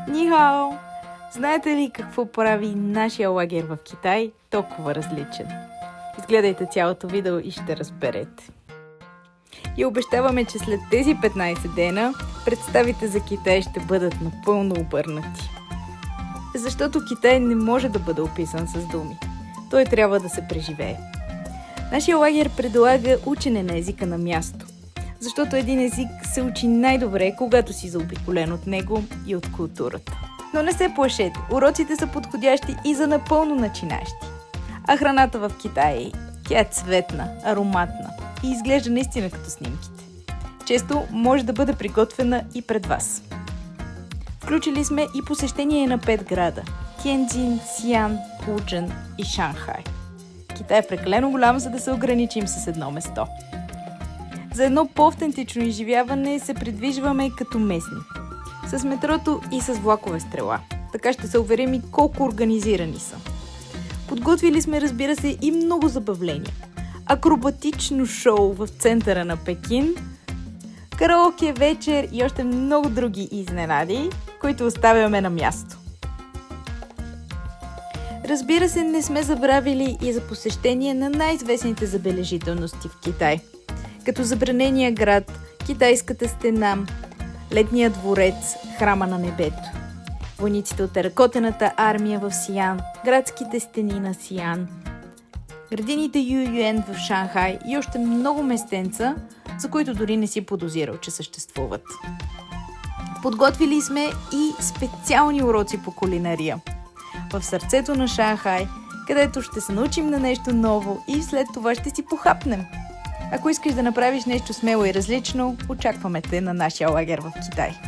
Нихао! Знаете ли какво прави нашия лагер в Китай толкова различен? Изгледайте цялото видео и ще разберете. И обещаваме, че след тези 15 дена представите за Китай ще бъдат напълно обърнати. Защото Китай не може да бъде описан с думи. Той трябва да се преживее. Нашия лагер предлага учене на езика на място. Защото един език се учи най-добре, когато си заобиколен от него и от културата. Но не се плашете, уроците са подходящи и за напълно начинащи. А храната в Китай, тя е цветна, ароматна и изглежда наистина като снимките. Често може да бъде приготвена и пред вас. Включили сме и посещение на 5 града – Тиенджин, Сиан, Луджен и Шанхай. Китай е прекалено голям, за да се ограничим с едно место. За едно по-автентично изживяване се придвижваме като местни. С метрото и с влакове стрела. Така ще се уверим и колко организирани са. Подготвили сме, разбира се, и много забавления. Акробатично шоу в центъра на Пекин, караоке вечер и още много други изненади, които оставяме на място. Разбира се, не сме забравили и за посещение на най-известните забележителности в Китай, като забранения град, китайската стена, летния дворец, храма на небето, войниците от теракотената армия в Сиан, градските стени на Сиан, градините Ююен в Шанхай и още много местенца, за които дори не си подозирал, че съществуват. Подготвили сме и специални уроци по кулинария в сърцето на Шанхай, където ще се научим на нещо ново и след това ще си похапнем. Ако искаш да направиш нещо смело и различно, очакваме те на нашия лагер в Китай.